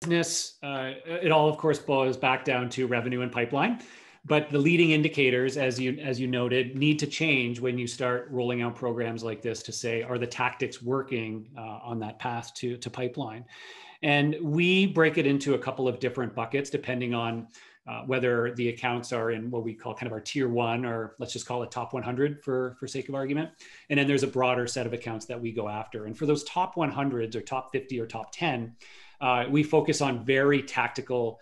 business, it all, of course, boils back down to revenue and pipeline. But the leading indicators, as you noted, need to change when you start rolling out programs like this to say, are the tactics working on that path to pipeline? And we break it into a couple of different buckets depending on whether the accounts are in what we call kind of our tier one, or let's just call it top 100 for sake of argument. And then there's a broader set of accounts that we go after. And for those top 100s or top 50 or top 10, we focus on very tactical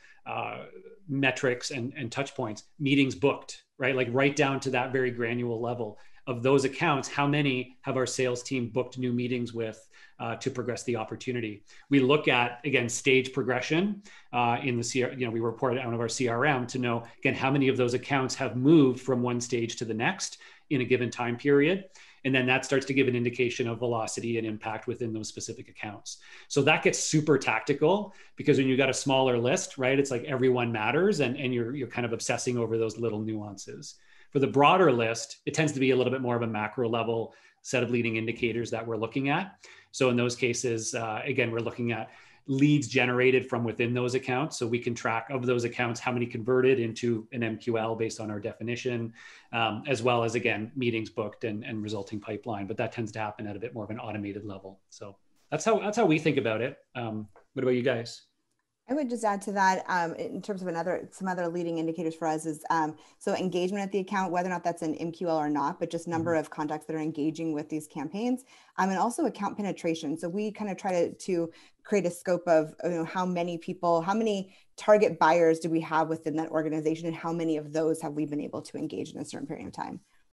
metrics and touch points, meetings booked, right? Like right down to that very granular level of those accounts. How many have our sales team booked new meetings with to progress the opportunity? We look at, again, stage progression in the CRM. We report it out of our CRM to know, again, how many of those accounts have moved from one stage to the next in a given time period. And then that starts to give an indication of velocity and impact within those specific accounts. So that gets super tactical because when you got a smaller list, right, it's like everyone matters and you're kind of obsessing over those little nuances. For the broader list, it tends to be a little bit more of a macro level set of leading indicators that we're looking at. So in those cases, again, we're looking at leads generated from within those accounts. So we can track of those accounts, how many converted into an MQL based on our definition, as well as, again, meetings booked and resulting pipeline. But that tends to happen at a bit more of an automated level. So that's how we think about it. What about you guys? I would just add to that in terms of some other leading indicators for us is so engagement at the account, whether or not that's an MQL or not, but just number of contacts that are engaging with these campaigns, and also account penetration. So we kind of try to create a scope of how many people, how many target buyers do we have within that organization, and how many of those have we been able to engage in a certain period of time.